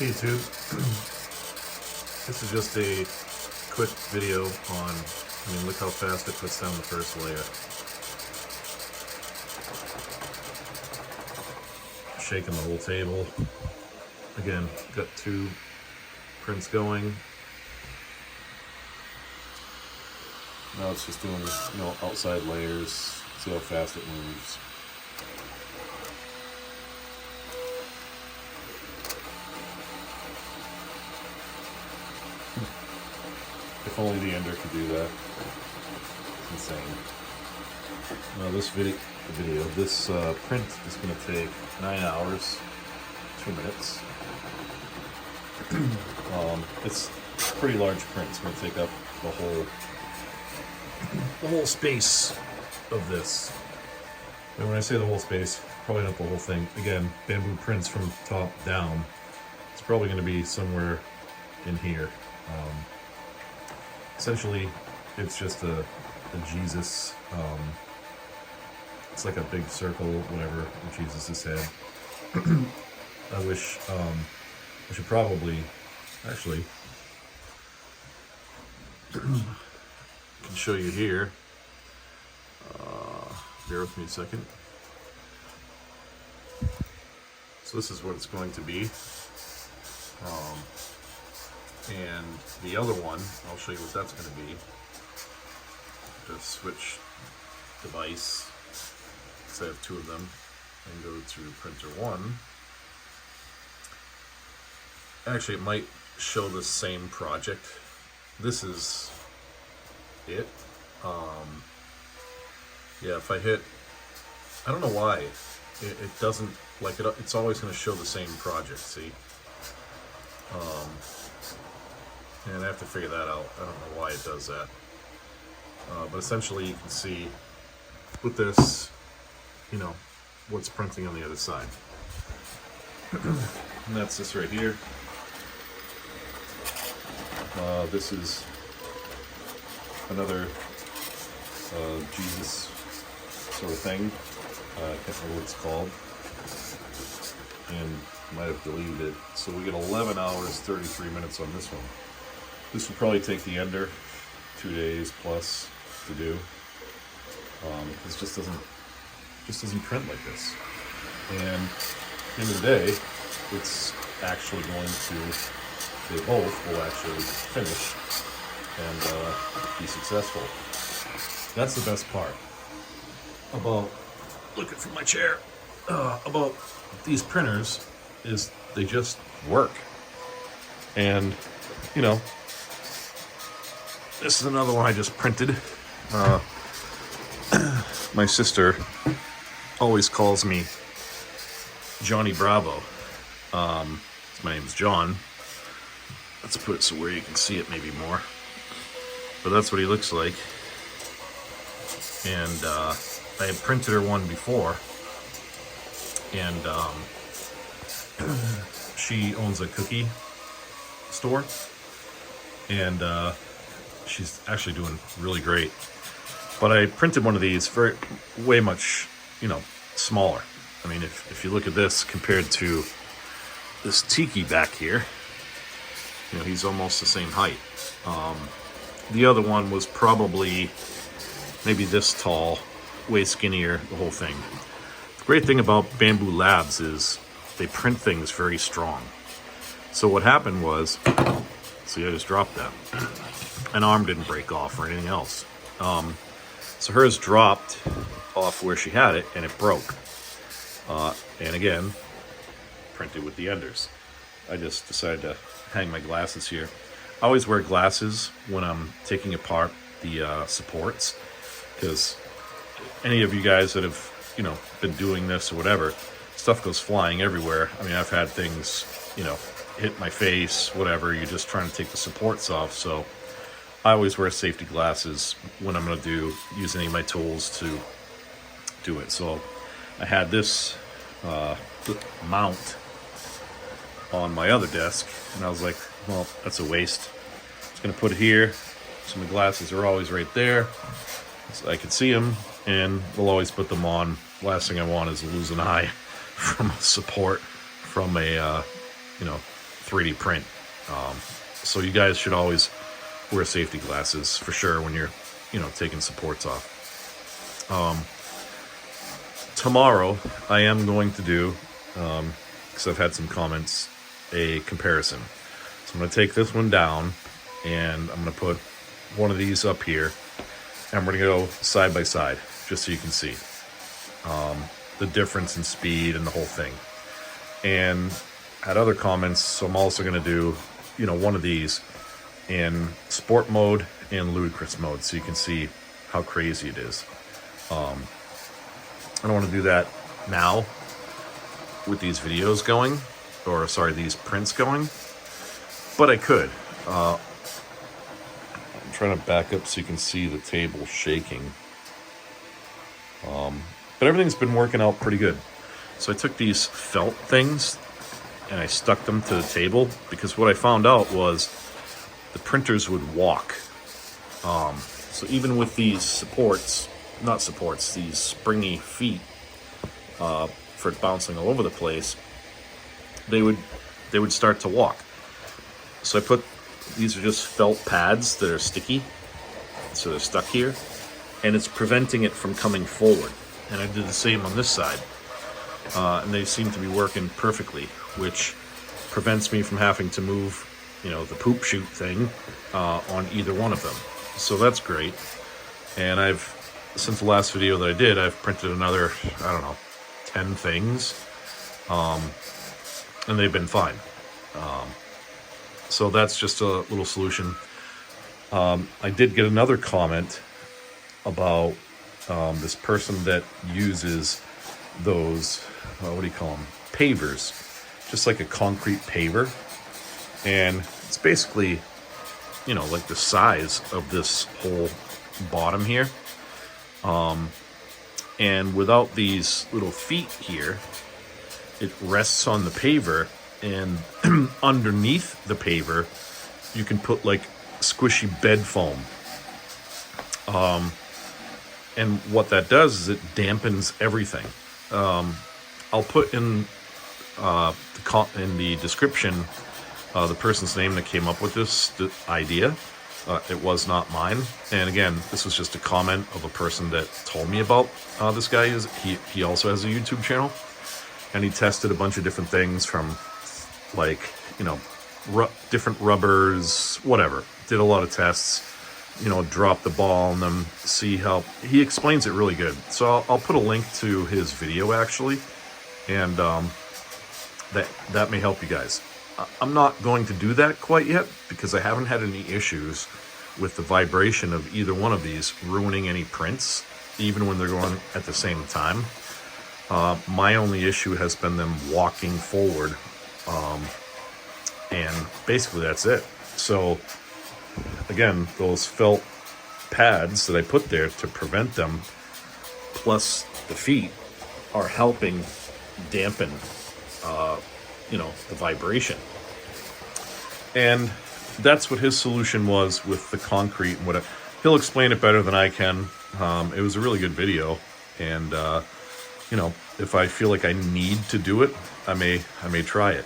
Hey YouTube, this is just a quick video on, look how fast it puts down the first layer. Shaking the whole table. Again, got 2 prints going. Now it's just doing, outside layers, see how fast it moves. If only the Ender could do that. It's insane. Now this this print is going to take 9 hours, 2 minutes. It's a pretty large print. It's going to take up the whole space of this. And when I say the whole space, probably not the whole thing. Again, Bambu prints from top down. It's probably going to be somewhere in here. Essentially, it's just a Jesus. It's like a big circle, whatever, with Jesus' head. I wish I should probably, actually, can show you here. Bear with me a second. So this is what it's going to be. And the other one, I'll show you what that's going to be. Just switch device, because I have 2 of them, and go to printer 1. Actually, it might show the same project. This is it. Yeah, if I hit, I don't know why, it doesn't, like it's always going to show the same project, see? And I have to figure that out. I don't know why it does that. But essentially you can see with this, what's printing on the other side. And that's this right here. This is another Jesus sort of thing. I can't remember what it's called. And might have deleted it. So we get 11 hours, 33 minutes on this one. This would probably take the Ender 2 days plus to do. This just doesn't print like this. And at the end of the day, it's actually going to, they both will actually finish and be successful. That's the best part about, looking from my chair, about these printers is they just work. And, this is another one I just printed. My sister always calls me Johnny Bravo. My name's John. Let's put it so where you can see it maybe more. But that's what he looks like. And I had printed her one before. And she owns a cookie store. And she's actually doing really great. But I printed one of these way much, smaller. I mean, if you look at this compared to this Tiki back here, he's almost the same height. The other one was probably maybe this tall, way skinnier, the whole thing. The great thing about Bambu Labs is they print things very strong. So what happened was, see, I just dropped that. An arm didn't break off or anything else. So hers dropped off where she had it and it broke. And again, printed with the Enders. I just decided to hang my glasses here. I always wear glasses when I'm taking apart the supports, because any of you guys that have, been doing this or whatever, stuff goes flying everywhere. I mean, I've had things, hit my face, whatever. You're just trying to take the supports off. So I always wear safety glasses when I'm going to use any of my tools to do it. So I had this mount on my other desk, and I was like, well, that's a waste. I'm just going to put it here. So my glasses are always right there, so I can see them, and we'll always put them on. Last thing I want is to lose an eye from support from a 3D print. So you guys should always wear safety glasses for sure when you're, taking supports off. Tomorrow I am going to do, because I've had some comments, a comparison. So I'm going to take this one down and I'm going to put one of these up here, and we're going to go side by side just so you can see the difference in speed and the whole thing. And had other comments, so I'm also going to do, one of these in sport mode and ludicrous mode so you can see how crazy it is. I don't want to do that now with these videos going, or sorry, these prints going, but I could. I'm trying to back up so you can see the table shaking. But everything's been working out pretty good. So I took these felt things and I stuck them to the table, because what I found out was the printers would walk. So even with these supports, these springy feet for it bouncing all over the place, they would start to walk. So I put, these are just felt pads that are sticky, so they're stuck here, and it's preventing it from coming forward. And I did the same on this side, and they seem to be working perfectly, which prevents me from having to move, the poop chute thing on either one of them. So that's great. And since the last video that I did, I've printed another, 10 things, and they've been fine. So that's just a little solution. I did get another comment about this person that uses those, what do you call them? Pavers, just like a concrete paver. And it's basically, like the size of this whole bottom here. And without these little feet here, it rests on the paver, and underneath the paver, you can put like squishy bed foam. And what that does is it dampens everything. I'll put in the description the person's name that came up with this idea. It was not mine. And again, this was just a comment of a person that told me about this guy. He also has a YouTube channel, and he tested a bunch of different things from like, different rubbers, whatever. Did a lot of tests, drop the ball on them, see how he explains it really good. So I'll put a link to his video actually, and that may help you guys. I'm not going to do that quite yet because I haven't had any issues with the vibration of either one of these ruining any prints, even when they're going at the same time. My only issue has been them walking forward, and basically that's it. So again, those felt pads that I put there to prevent them, plus the feet, are helping dampen the vibration. And that's what his solution was with the concrete and whatever. He'll explain it better than I can. It was a really good video, and if I feel like I need to do it, I may try it.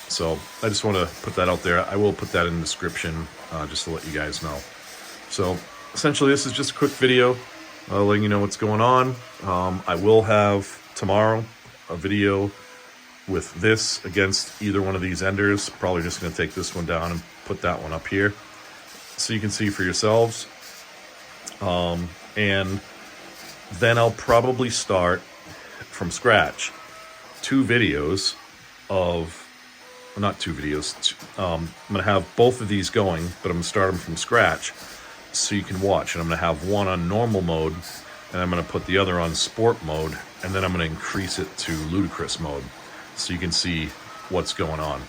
So I just want to put that out there. I will put that in the description just to let you guys know. So essentially, this is just a quick video letting you know what's going on. I will have tomorrow a video with this against either one of these Enders. Probably just going to take this one down and put that one up here so you can see for yourselves. And then I'll probably start from scratch two videos of, well, not two videos, I'm going to have both of these going, but I'm going to start them from scratch so you can watch. And I'm going to have one on normal mode, and I'm going to put the other on sport mode, and then I'm going to increase it to ludicrous mode so you can see what's going on.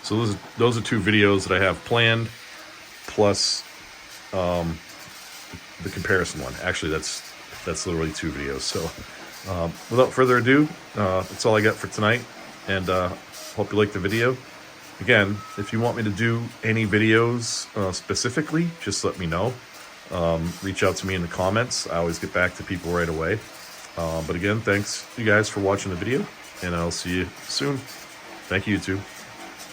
So those are two videos that I have planned, plus the comparison one. Actually, that's literally two videos. So without further ado, that's all I got for tonight, and hope you like the video. Again, if you want me to do any videos specifically, just let me know. Reach out to me in the comments. I always get back to people right away. But again, thanks you guys for watching the video, and I'll see you soon. Thank you, YouTube.